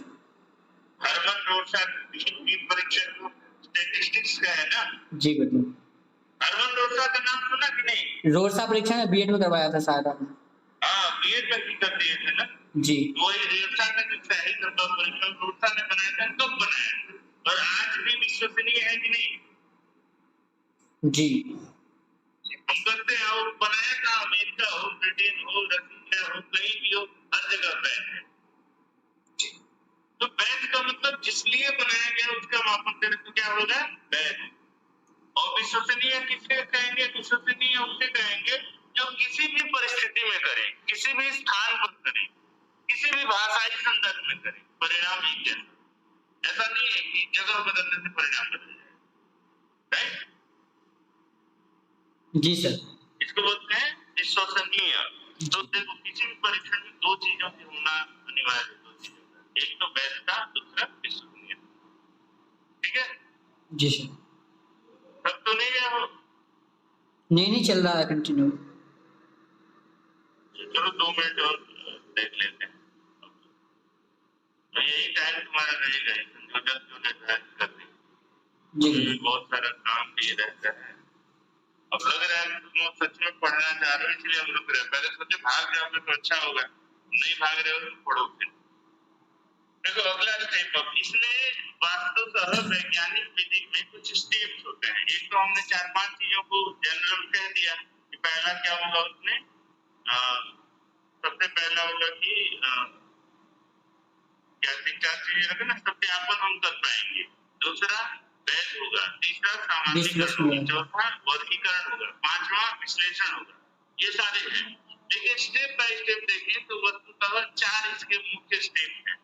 हरमन रोसा टी परीक्षण तो स्टैटिस्टिक्स का है ना। जी बिल्कुल। हरमन रोसा का नाम सुना कि नहीं? रोसा परीक्षण में बीएड में करवाया था शायद आपने। हाँ, बीएड में भी कर दिए थे ना। जी। वही रोसा का जो सही परीक्षण रोसा ने बनाया था, कब बनाया था? और आज भी विश्वसनीय है कि नहीं? जी। हम करते हैं और बनाया था, अमेरिका हो, ब्रिटेन हो, रशिया हो, कहीं भी हो, हर जगह बैन है। तो बैन का मतलब जिस लिए बनाया गया उसका मापन करें तो क्या होगा? बैन। और विश्वसनीय किसे कहेंगे? विश्वसनीय उसे कहेंगे जो किसी भी परिस्थिति में करें, किसी भी स्थान पर करें, किसी भी भाषाई संदर्भ में करें, परिणाम एक जैसा। ऐसा नहीं है कि जगह बदलने से परिणाम बदल जाए। राइट? जी सर। इसको बोलते हैं विश्वसनीय। तो देखो, किसी भी परीक्षण में दो चीजों की होना अनिवार्य है, दो चीजों का, एक तो वैधता, दूसरा विश्वसनीय। ठीक है? जी सर। तब तो नहीं है वो। नहीं चल रहा है कंटिन्यू। चलो 2 मिनट और देख लेते हैं। तो यही टाइम तुम्हारा रहेगा, जो निर्धारित कर दें। जी। बहुत सारा काम भी रहता है। अब लग रहा है तुम सच में पढ़ना चाह रहे हो, इसलिए हम रुक रहे हैं। पहले सोचे भाग जाओगे तो अच्छा होगा, नहीं भाग रहे हो तो पढ़ो फिर। देखो अगला स्टेप, अब इसमें वास्तुतः वैज्ञानिक विधि में कुछ स्टेप्स होते हैं। एक तो हमने 4-5 चीजों को जनरल कह दिया कि पहला क्या होगा उसमें, सबसे पहला होगा कि क्या 3-4 चीजें रखे ना, सत्यापन हम कर पाएंगे। दूसरा वैध होगा, तीसरा सामान्यीकरण होगा, चौथा वर्गीकरण होगा, पांचवा विश्लेषण होगा। ये सारे हैं, लेकिन स्टेप बाय स्टेप देखें तो वस्तुतः 4 इसके मुख्य स्टेप हैं।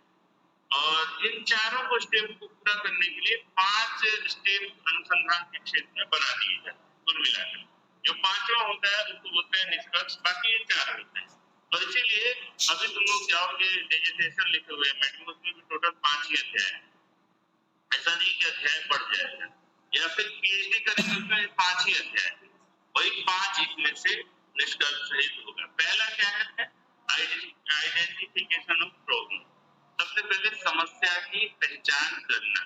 और इन चारों को स्टेप को पूरा करने के लिए 5 स्टेप अनुसंधान के क्षेत्र में बना दिए हैं। कुल मिलाकर जो पांचवा होता है उसको बोलते हैं निष्कर्ष, बाकी ये 4 होते हैं। और इसीलिए अभी तुम लोग जाओगे डिजिटेशन लिखे हुए हैं, उसमें भी टोटल 5 ही अध्याय है। ऐसा नहीं कि अध्याय बढ़ जाएगा, या फिर पीएचडी करेंगे उसमें 5 ही अध्याय, वही 5 इसमें से निष्कर्ष सहित होगा। पहला क्या है? Identification of problem. सबसे पहले समस्या की पहचान करना,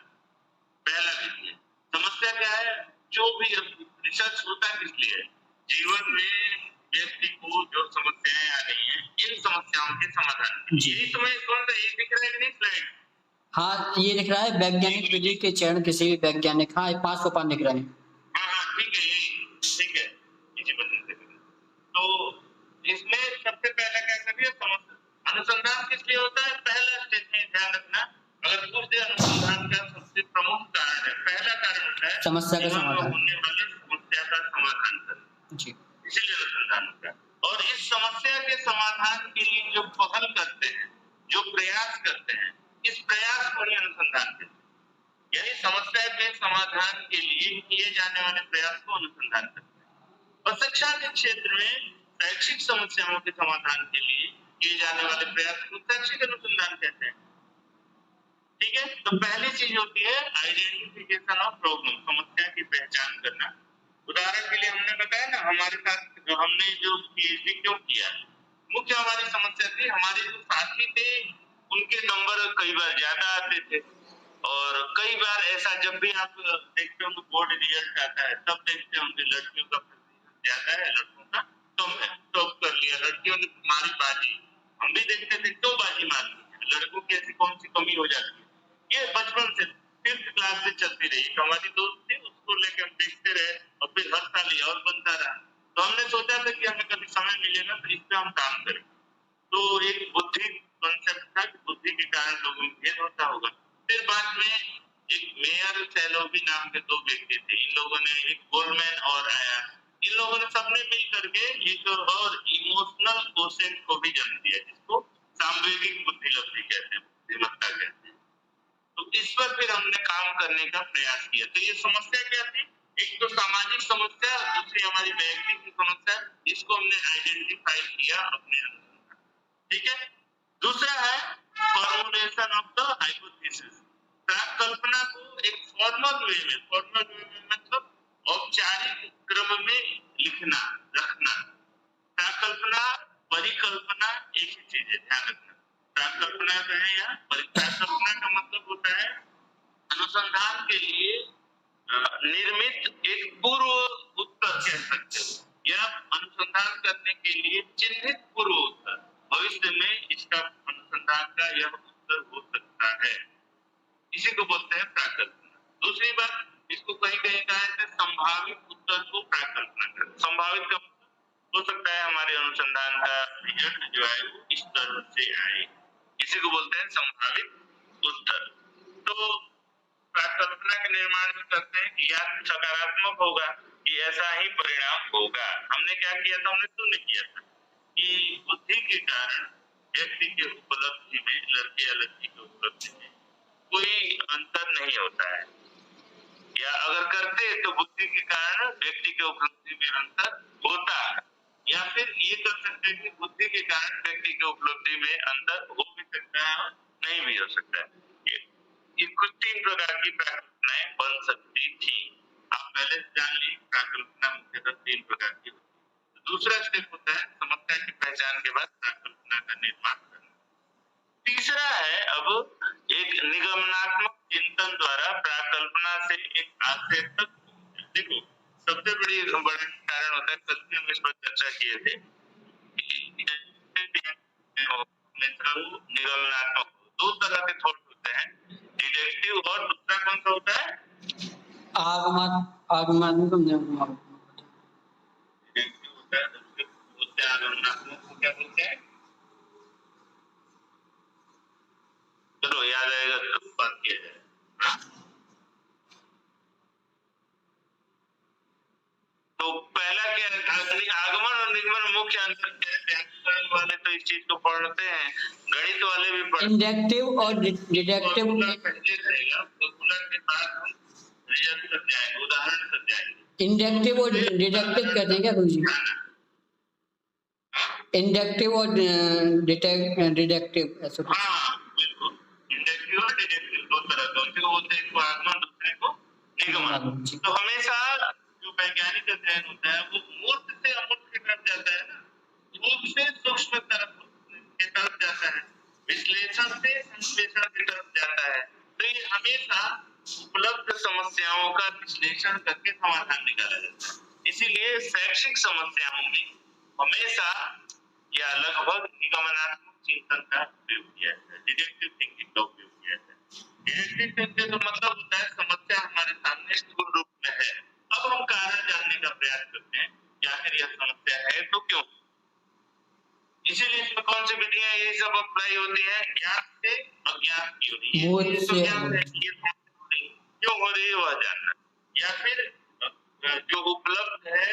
पहला विषय। समस्या क्या है? जो भी रिसर्च होता किस लिए है? जीवन में व्यक्ति को जो समस्याएं आ रही हैं, इन समस्याओं के समाधान। यही तुम्हें कौन सा ये दिख रहा है नहीं स्लाइड? हाँ ये दिख रहा है, वैज्ञानिक विधि के चरण किसी भी वैज्ञानिक, हाँ 5 सोपान दिख रहे हैं। हाँ ठीक है, यही ठीक है, इसी पर चलते हैं। तो इसमें सबसे पहला क्या करिए, समस्या। अनुसंधान किस लिए होता है? पहला स्टेज में ध्यान रखना, अगर पूछ दे अनुसंधान का सबसे प्रमुख कारण है, पहला कारण होता है समस्या का जीवन में समाधान। होने वाली समस्या का समाधान करना। जी। इसीलिए अनुसंधान होता है। और इस समस्या के समाधान के लिए जो पहल करते हैं, जो प्रयास करते हैं, इस प्रयास को ही अनुसंधान कहते हैं। यानी समस्या के समाधान के लिए किए जाने वाले प्रयास को अनुसंधान करते हैं। और शिक्षा के क्षेत्र में शैक्षिक समस्याओं के समाधान के लिए किए जाने वाले प्रयास को शैक्षिक अनुसंधान कहते हैं। ठीक है? तो पहली चीज होती है आइडेंटिफिकेशन ऑफ प्रॉब्लम, समस्या की पहचान करना। उदाहरण के लिए हमने बताया ना, हमारे साथ हमने जो पीएचडी क्यों किया, मुख्य हमारी समस्या थी, हमारे जो साथी थे उनके नंबर कई बार ज्यादा आते थे। और कई बार ऐसा जब भी आप देखते होंगे बोर्ड रिजल्ट आता है, तब देखते होंगे लड़कियों का प्रतिशत ज्यादा है, लड़कों का कम है। तो कर लिया, लड़कियों ने मारी बाजी। हम भी देखते थे क्यों बाजी मारती है, लड़कों की ऐसी कौन सी कमी हो जाती है। ये बचपन से 5th क्लास से चलती रही। हमारी दोस्त थी, उसको लेकर हम देखते रहे और फिर हर साल ये और बनता रहा। तो हमने सोचा था कि हमें कभी समय मिलेगा तो इस पे हम काम करें। तो एक बुद्धि कॉन्सेप्ट था कि बुद्धि के कारण लोगों में भेद होता होगा। फिर बाद में एक मेयर सैलोवी नाम के 2 व्यक्ति थे, इन लोगों ने, एक गोल्डमैन और आया, इन लोगों ने सबने मिल करके एक और इमोशनल क्वोशेंट को भी जन्म दिया, जिसको सामवेगिक बुद्धिलब्धि कहते हैं, बुद्धिमत्ता कहते हैं। तो इस पर फिर हमने काम करने का प्रयास किया। तो ये समस्या क्या थी? एक तो सामाजिक समस्या, दूसरी हमारी वैयक्तिक समस्या, इसको हमने आइडेंटिफाई किया अपने अनुसंधान। ठीक है। दूसरा है फॉर्मुलेशन ऑफ द हाइपोथेसिस। कल्पना को एक फॉर्मल वे में मतलब औपचारिक क्रम में लिखना, रखना। कल्पना परिकल्पना एक ही चीज है, ध्यान रखना। कल्पना जो है यहाँ, कल्पना का मतलब होता है अनुसंधान के लिए निर्मित एक पूर्व उत्तर कह सकते हो, या अनुसंधान करने के लिए चिन्हित पूर्व उत्तर। भविष्य में इसका अनुसंधान का यह उत्तर हो सकता है, इसी को बोलते हैं प्राकल्पना। दूसरी बात, इसको कहीं कहीं कहा जाता है संभावित उत्तर को प्राकल्पना कर। संभावित का हो सकता है हमारे अनुसंधान का रिजल्ट जो है वो इस तरह से आए, इसी को बोलते हैं संभावित उत्तर। तो कल्पना के निर्माण में करते हैं कि या सकारात्मक होगा कि ऐसा ही परिणाम होगा। हमने क्या किया था? हमने शून्य किया था कि बुद्धि के कारण व्यक्ति के उपलब्धि में, लड़के या लड़की के उपलब्धि में कोई अंतर नहीं होता है, या अगर करते तो बुद्धि के कारण व्यक्ति के उपलब्धि में अंतर होता है, या फिर ये कर सकते हैं कि बुद्धि के कारण व्यक्ति के उपलब्धि में अंतर हो भी सकता है और नहीं भी हो सकता है। ये कुछ 3 प्रकार की प्राकल्पनाएं बन सकती थी। आप पहले से जान ली प्राकल्पना मुख्यतः 3 प्रकार की होती है। दूसरा स्टेप होता है समस्या की पहचान के बाद प्राकल्पना का निर्माण करना। तीसरा है अब एक निगमनात्मक चिंतन द्वारा प्राकल्पना से एक आशय तक। देखो, सबसे बड़ा कारण होता है, कल भी हम इस पर चर्चा किए थे, निगमनात्मक 2 तरह के थॉट होते हैं, डिडक्टिव और दूसरा कौन सा होता है? आगमनात्मक। डिडक्टिव होता है, दूसरे बोलते हैं आगमनात्मक को क्या बोलते हैं? चलो याद आएगा तो बात किया जाए। तो पहला क्या है? आगमन और निगमन मुख्य अंतर क्या है? व्याकरण वाले तो इस चीज को पढ़ते हैं, गणित वाले भी पढ़ते हैं। इंडक्टिव और डिडक्टिव पहले रहेगा, फॉर्मूला के बाद हम रिजल्ट तक जाएंगे, उदाहरण तक जाएंगे। इंडक्टिव और डिडक्टिव कहते हैं क्या गुरु जी? इंडक्टिव और डिडक्टिव ऐसा कुछ? हाँ बिल्कुल, इंडक्टिव और डिडक्टिव 2 तरह के होते हैं, बोलते हैं एक को आगमन, दूसरे को निगमन। तो हमेशा जो वैज्ञानिक अध्ययन होता है वो मूर्त से अमूर्त की तरफ जाता है ना, स्थूल से सूक्ष्म की तरफ जाता है, विश्लेषण से संश्लेषण की तरफ जाता है। तो ये हमेशा उपलब्ध समस्याओं का विश्लेषण करके समाधान निकाला जाता है। इसीलिए शैक्षिक समस्याओं में हमेशा या लगभग निगमनात्मक चिंतन का उपयोग किया जाता है, डिडक्टिव थिंकिंग का उपयोग किया जाता है। डिडक्टिव थिंकिंग का मतलब होता है समस्या हमारे सामने स्थूल रूप में है, अब हम कारण जानने का प्रयास करते हैं कि आखिर यह समस्या है तो क्यों। इसीलिए इसमें कौन सी विधियां ये सब अप्लाई होती है? ज्ञात से अज्ञात की होती है, क्यों हो रही है वह जानना, या फिर जो उपलब्ध है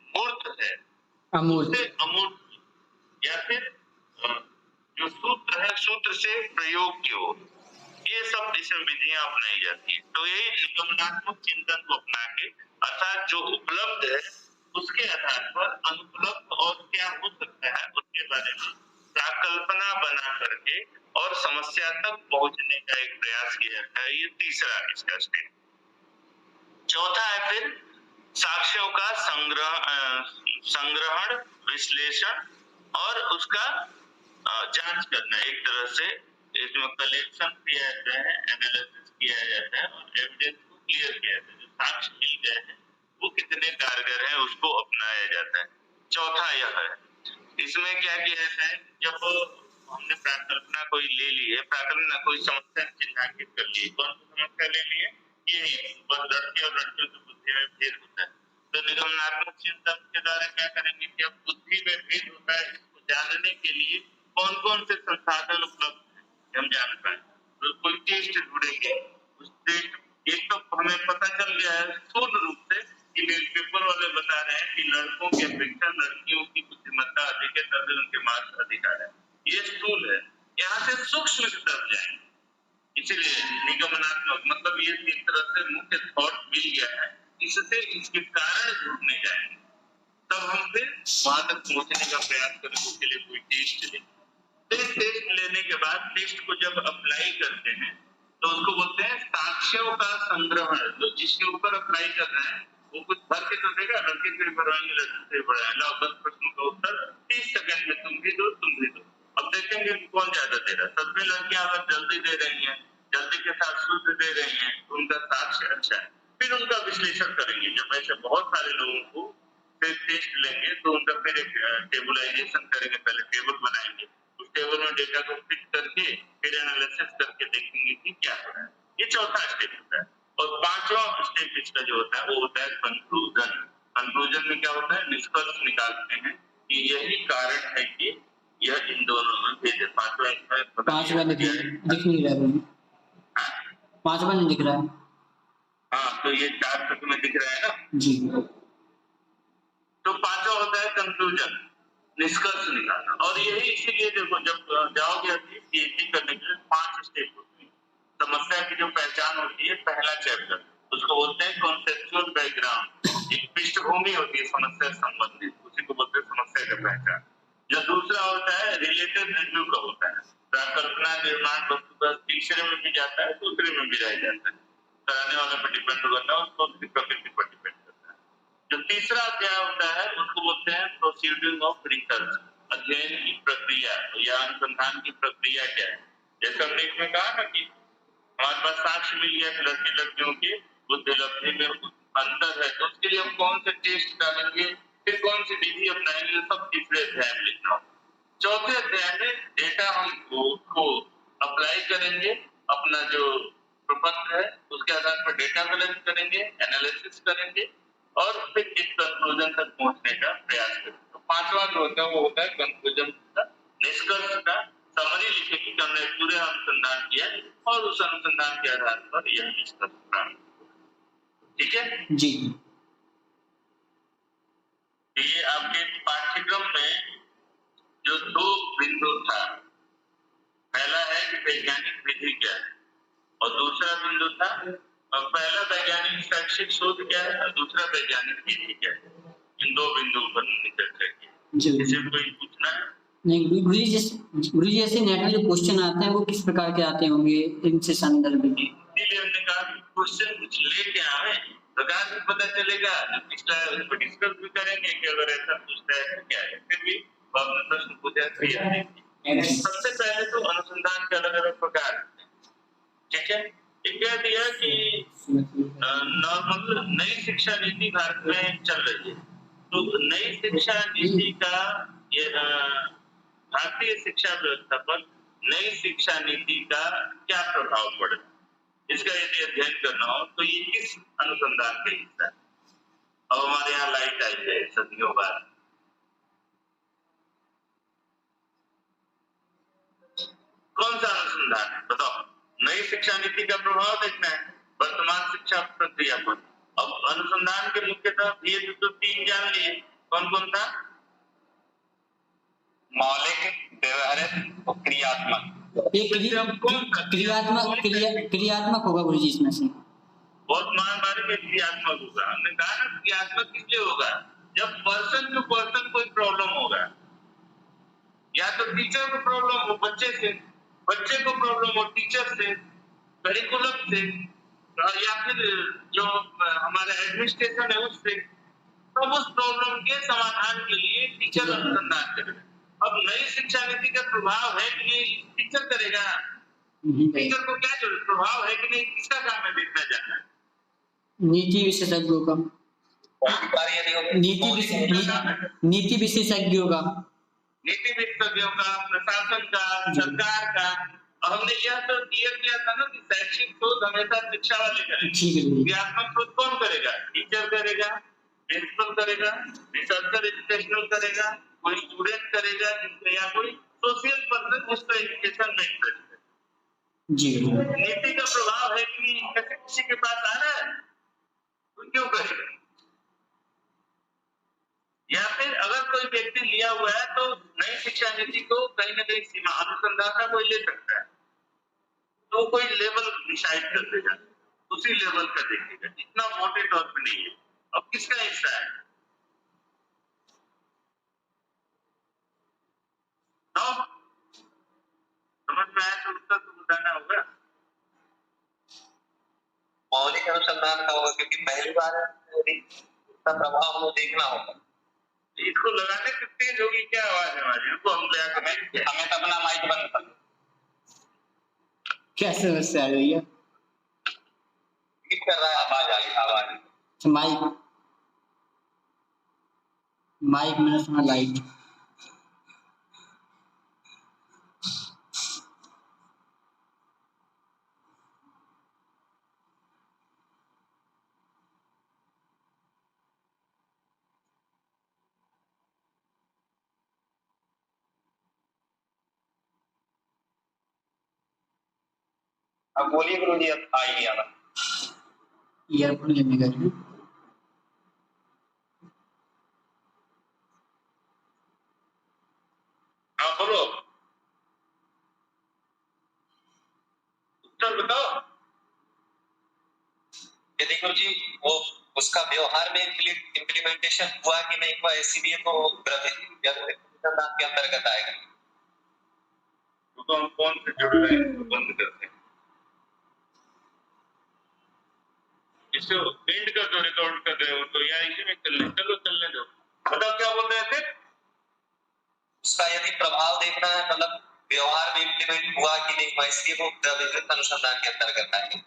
मूर्त है अमूर्त, या फिर जो सूत्र है सूत्र से प्रयोग क्यों, ये सब इसमें विधियां अपनाई जाती है। तो यही निगमनात्मक चिंतन को अपना के, अर्थात जो उपलब्ध है उसके आधार पर अनुपलब्ध और क्या हो सकता है उसके बारे में प्राकल्पना बना करके और समस्या तक पहुंचने का एक प्रयास किया जाता है। ये तीसरा इसका स्टेप। चौथा है फिर साक्ष्यों का संग्रहण, विश्लेषण और उसका जांच करना। एक तरह से इसमें कलेक्शन किया जाता है, एनालिसिस किया जाता है और एविडेंस को क्लियर किया जाता है। जो साक्ष्य मिल गए हैं वो कितने कारगर हैं उसको अपनाया जाता है। चौथा यह है, इसमें क्या किया जाता है, जब हमने प्राकल्पना कोई ले ली है, प्राकल्पना कोई समस्या चिन्हांकित कर ली, कौन सी समस्या ले ली है? ये बस लड़के और लड़कियों की बुद्धि में भेद होता है। तो निगमनात्मक चिंतन के द्वारा क्या करेंगे कि अब बुद्धि में भेद होता है, इसको जानने के लिए कौन कौन से संसाधन उपलब्ध है हम जान पाए। तो कोई टेस्ट ढूंढेंगे, उस टेस्ट एक तो हमें पता चल गया है स्थूल रूप से कि पेपर वाले बता रहे हैं कि लड़कों की अपेक्षा लड़कियों की बुद्धिमत्ता अधिक है, तभी उनके मार्क्स अधिक आ रहे हैं, ये स्थूल है। यहाँ से सूक्ष्म की तरफ जाएंगे इसलिए निगमनात्मक मतलब ये तीन तरह से मुख्य थॉट मिल गया है, इससे इसके कारण ढूंढने जाएंगे, तब हम फिर वहां तक पहुंचने का प्रयास करेंगे। उसके लिए कोई टेस्ट ले, फिर टेस्ट लेने के बाद टेस्ट को जब अप्लाई करते हैं तो उसको बोलते हैं साक्ष्यों का संग्रहण। तो जिसके ऊपर अप्लाई कर रहे हैं वो कुछ भर के तो देगा, लड़के से भरवाएंगे, लड़के से भरवाएंगे, लाओ 10 प्रश्नों का उत्तर 30 सेकंड में तुम भी दो, तुम भी दो। अब देखेंगे कि कौन ज्यादा दे रहा है। सब में लड़कियां अगर जल्दी दे रही हैं, जल्दी के साथ शुद्ध दे रही हैं, तो उनका साक्ष्य अच्छा है। फिर उनका विश्लेषण करेंगे। जब ऐसे बहुत सारे लोगों को फिर टेस्ट लेंगे तो उनका फिर एक टेबुलाइजेशन करेंगे, पहले टेबल बनाएंगे, उस टेबल में डेटा को फिट करके फिर एनालिसिस करके देखेंगे कि क्या हो रहा है। ये चौथा स्टेप होता है। और पांचवा स्टेप इसका जो होता है वो होता है कंक्लूजन। कंक्लूजन में क्या होता है, निष्कर्ष निकालते हैं कि यही कारण है कि यह इन दोनों में भेद है। पांचवा दिख नहीं रहा है, पांचवा नहीं दिख रहा है। हाँ, तो ये 4 तक में दिख रहा है ना जी। तो पांचवा होता है कंक्लूजन, निष्कर्ष निकालना। और यही इसीलिए देखो जब जाओगे पीएचडी करने के लिए 5 स्टेप होते हैं। समस्या की जो पहचान होती है, पहला चैप्टर उसको बोलते हैं कॉन्सेप्चुअल बैकग्राउंड। एक पृष्ठभूमि होती है समस्या संबंधित, उसी को बोलते हैं समस्या का पहचान। जो दूसरा होता है रिलेटेड रिव्यू का होता है, कल्पना निर्माण वस्तुतः तीसरे में भी जाता है, दूसरे में भी रह जाता है, कराने वाले पर डिपेंड करता है, उसको उसकी प्रकृति पर डिपेंड करता है। जो तीसरा अध्याय होता है उसको बोलते हैं प्रोसीडिंग ऑफ रिसर्च, अध्ययन की प्रक्रिया या अनुसंधान की प्रक्रिया क्या है। जैसे हमने इसमें कहा ना कि हमारे पास साक्ष्य मिल गया कि लड़के लड़कियों की बुद्धिलब्धि में अंतर है, तो उसके लिए हम कौन से टेस्ट डालेंगे, फिर कौन सी विधि अपनाएंगे, सब तीसरे अध्याय में लिखना होगा। चौथे अध्याय में डेटा हम उसको अप्लाई करेंगे, अपना जो प्रपत्र है उसके आधार पर डेटा कलेक्ट करेंगे, एनालिसिस करेंगे और फिर एक कंक्लूजन तक पहुंचने का प्रयास करेंगे। तो पांचवा जो होता है वो होता है कंक्लूजन का, निष्कर्ष का समरी लिखेंगे कि हमने पूरे अनुसंधान किया और उस अनुसंधान के आधार पर यह निष्कर्ष प्राप्त। ठीक है जी। ये आपके पाठ्यक्रम में जो 2 बिंदु था, पहला है कि वैज्ञानिक विधि क्या है और दूसरा बिंदु था पहला वैज्ञानिक शैक्षिक शोध क्या है और दूसरा वैज्ञानिक विधि क्या है। इन 2 बिंदु पर चर्चा की। इसे कोई पूछना है? नहीं गुरु जी ऐसे नेट में जो क्वेश्चन आते हैं वो किस प्रकार के आते होंगे इनसे संदर्भ में? इसलिए हमने कहा क्वेश्चन कुछ लेके आवे, प्रकार से पता चलेगा। पिछला उसको डिस्कस भी करेंगे कि अगर ऐसा पूछता है तो क्या है, फिर भी आपने प्रश्न पूछा तो सबसे पहले तो अनुसंधान के अलग अलग प्रकार हैं। ठीक है, कह दिया कि नॉर्मल नई शिक्षा नीति भारत में चल रही है, तो नई शिक्षा नीति का ये भारतीय शिक्षा व्यवस्था पर नई शिक्षा नीति का क्या प्रभाव पड़े, इसका यदि अध्ययन करना हो तो ये किस अनुसंधान का हिस्सा है। अब हमारे यहाँ लाइट आई है सदियों बाद, कौन सा अनुसंधान है बताओ। नई शिक्षा नीति का प्रभाव देखना है वर्तमान शिक्षा प्रक्रिया पर। अब अनुसंधान के मुख्यतः भेद तो 3 जान लिए, कौन कौन था? मौलिक, व्यवहारिक और क्रियात्मक। क्रियात्मक होगा गुरु जी इसमें से। बहुत महामारी में क्रियात्मक होगा। हमने कहा ना क्रियात्मक किसलिए होगा, जब पर्सन टू पर्सन कोई प्रॉब्लम होगा, या तो टीचर को प्रॉब्लम हो बच्चे से, बच्चे को प्रॉब्लम हो टीचर से, करिकुलम से, या फिर जो हमारा एडमिनिस्ट्रेशन है उससे, तब उस प्रॉब्लम के समाधान के लिए टीचर अनुसंधान करेगा। अब नई शिक्षा नीति का प्रभाव है कि नहीं टीचर करेगा, टीचर को क्या जरूरत, प्रभाव है कि नहीं किसका काम है देखना जाना है। नीति विशेषज्ञों का, नीति विशेषज्ञों का, नीति विशेषज्ञों का, प्रशासन का, सरकार का। हमने यह तो क्लियर किया था ना कि शैक्षिक शोध हमेशा शिक्षा वाले करेंगे, क्रियात्मक शोध कौन करेगा, टीचर करेगा, प्रिंसिपल करेगा, रिसर्चर एजुकेशनल करेगा, कोई स्टूडेंट करेगा, या कोई सोशल पर्सन जिसको एजुकेशन में इंटरेस्ट है। जी। नीति का प्रभाव है कि नहीं किसी के पास आ रहा है, तो क्यों करेगा। या फिर अगर कोई व्यक्ति लिया हुआ है तो नई शिक्षा नीति को कहीं ना कहीं सीमा अनुसंधान का कोई ले सकता है, तो तो कोई लेवल डिसाइड कर देगा, उसी लेवल का देखेगा, इतना मोटे तौर पे नहीं है। अब किसका हिस्सा है? अब समझ में आया तो उत्तर तो बताना होगा। मौलिक अनुसंधान का होगा, क्योंकि पहली बार इसका प्रभाव हमें देखना होगा। इसको लगाने से तेज होगी क्या आवाज हमारी? इनको हम ले आकर देखते हैं। हमें तो अपना माइक बंद कर, क्या समस्या आ रही है? हिट कर रहा है, आवाज आ रही, आवाज। माइक माइक मैंने सुना लाइट। अब बोलिए गुरुजी, अब आइए आवाज। ईयरफोन लेने गए हैं। हाँ बोलो, उत्तर बताओ। यदि गुरुजी वो उसका व्यवहार में इम्प्लीमेंटेशन हुआ कि नहीं हुआ, इसीलिए तो अनुसंधान के अंतर्गत आएगा। तो हम कौन से जुड़ रहे हैं तो बंद करते हैं। इसको एंड का जो रिकॉर्ड कर रहे हो तो यार इसी में चलने दो। बताओ क्या बोल रहे थे? उसका यदि प्रभाव देखना है, मतलब व्यवहार में इम्प्लीमेंट हुआ कि नहीं हुआ, इसलिए वो द्रव्यकृत अनुसंधान के अंतर्गत आएगा।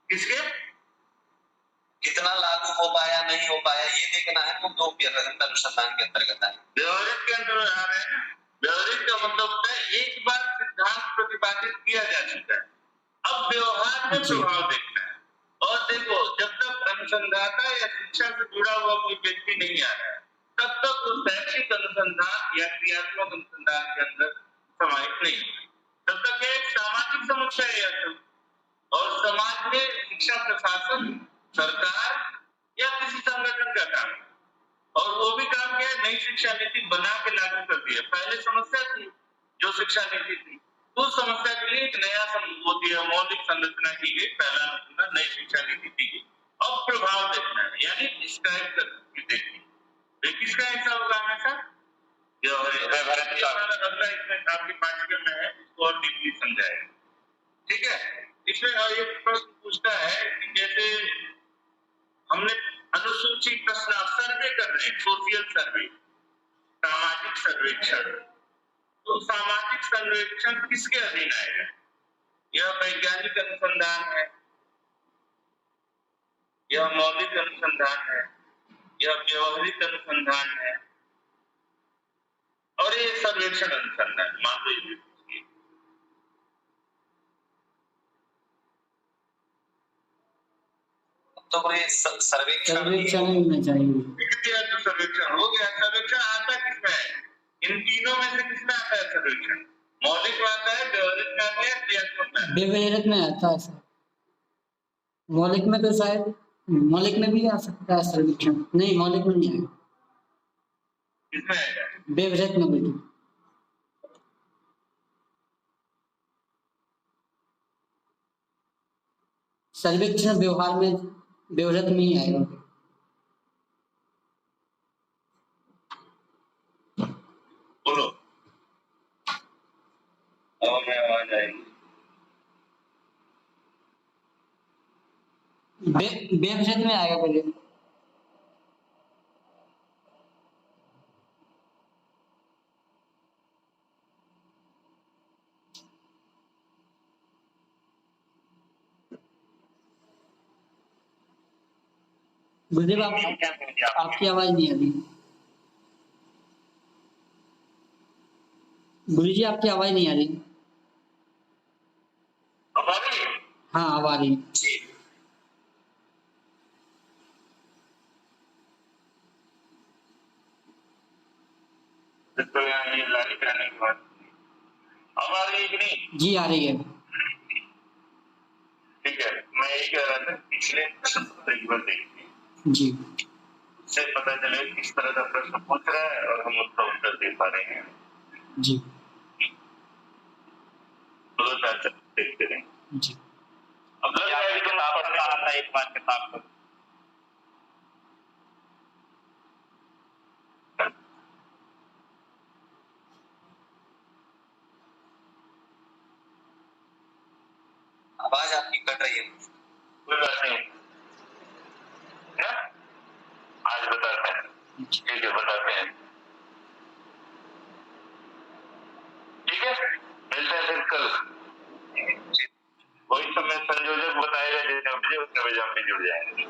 किसके? कितना लागू हो पाया नहीं हो पाया ये देखना है, तो दो द्रव्यकृत अनुसंधान के अंतर्गत आएगा। व्यवहारिक के अंदर आ रहे हैं। व्यवहारिक का मतलब होता है एक बार सिद्धांत प्रतिपादित किया जा चुका है, अब व्यवहार में प्रभाव देखना है। और देखो, जब तक अनुसंधाता या शिक्षा से जुड़ा हुआ कोई व्यक्ति नहीं आ रहा है, तब तक वो शैक्षिक अनुसंधान या क्रियात्मक अनुसंधान के अंदर समाहित नहीं है। तब तक एक सामाजिक समस्या है यह सब। और समाज में शिक्षा प्रशासन, सरकार या किसी संगठन का काम है। और वो भी काम क्या है, नई शिक्षा नीति बना के लागू कर दिया। पहले समस्या थी जो शिक्षा नीति थी, तो समस्या के लिए एक नया मौलिक संरचना की गई, पहला नमूना नई शिक्षा नीति दी गई। अब प्रभाव देखना है, यानी डिस्क्राइब करके देखनी है। किसका हिस्सा होगा हमेशा? अगला इसमें आपके पाठ्यक्रम में है, इसको और डीपली समझाएगा। ठीक है, इसमें एक प्रश्न पूछता है कि जैसे हमने अनुसूची प्रश्न सर्वे कर रहे हैं, सोशल सर्वे, सामाजिक सर्वेक्षण, तो सामाजिक सर्वेक्षण किसके अधीन आएगा? यह वैज्ञानिक अनुसंधान है, यह मौलिक अनुसंधान है, यह व्यवहारिक अनुसंधान है, और ये सर्वेक्षण अनुसंधान मान लीजिए। तो ये सर्वेक्षण होना चाहिए। सर्वेक्षण हो गया। सर्वेक्षण आता किसमें है? इन तीनों में से किसमें आता है सर्वेक्षण? मौलिक में आता है, व्यवहारिक में आता है, क्रियात्मक में आता है? व्यवहारिक में आता है सर। मौलिक में तो शायद मौलिक में भी आ सकता है सर्वेक्षण, नहीं मौलिक में नहीं आएगा। किसमें आएगा? व्यवहारिक में भी। सर्वेक्षण व्यवहार में, व्यवहारिक में ही आएगा। बोलो, और मैं आवाज आएगी। व्यवहारिक में आएगा पहले। गुरुदेव आपकी आवाज नहीं आ रही। गुरुजी आपकी आवाज नहीं आ रही। अब आ रही है? हाँ अब आ रही। तो यहाँ ये लाली कराने के बाद अब आ रही है कि नहीं? जी आ रही है। ठीक है, मैं यही कह रहा था, पिछले प्रश्न को एक बार देखिए जी, उससे पता चले किस तरह का प्रश्न पूछ रहा है और हम उसका उत्तर दे पा रहे हैं। जी देखते रहें। जी। अब लगता है कि तुम पढ़ता रहता है एक बार किताब को। आवाज आपकी कट रही है। कोई बात नहीं ना, आज बताते हैं, ठीक है बताते हैं, ठीक है मिलते हैं फिर कल। वही समय संयोजक बताएगा जितने बजे उतने बजे हम भी जुड़ जाएंगे।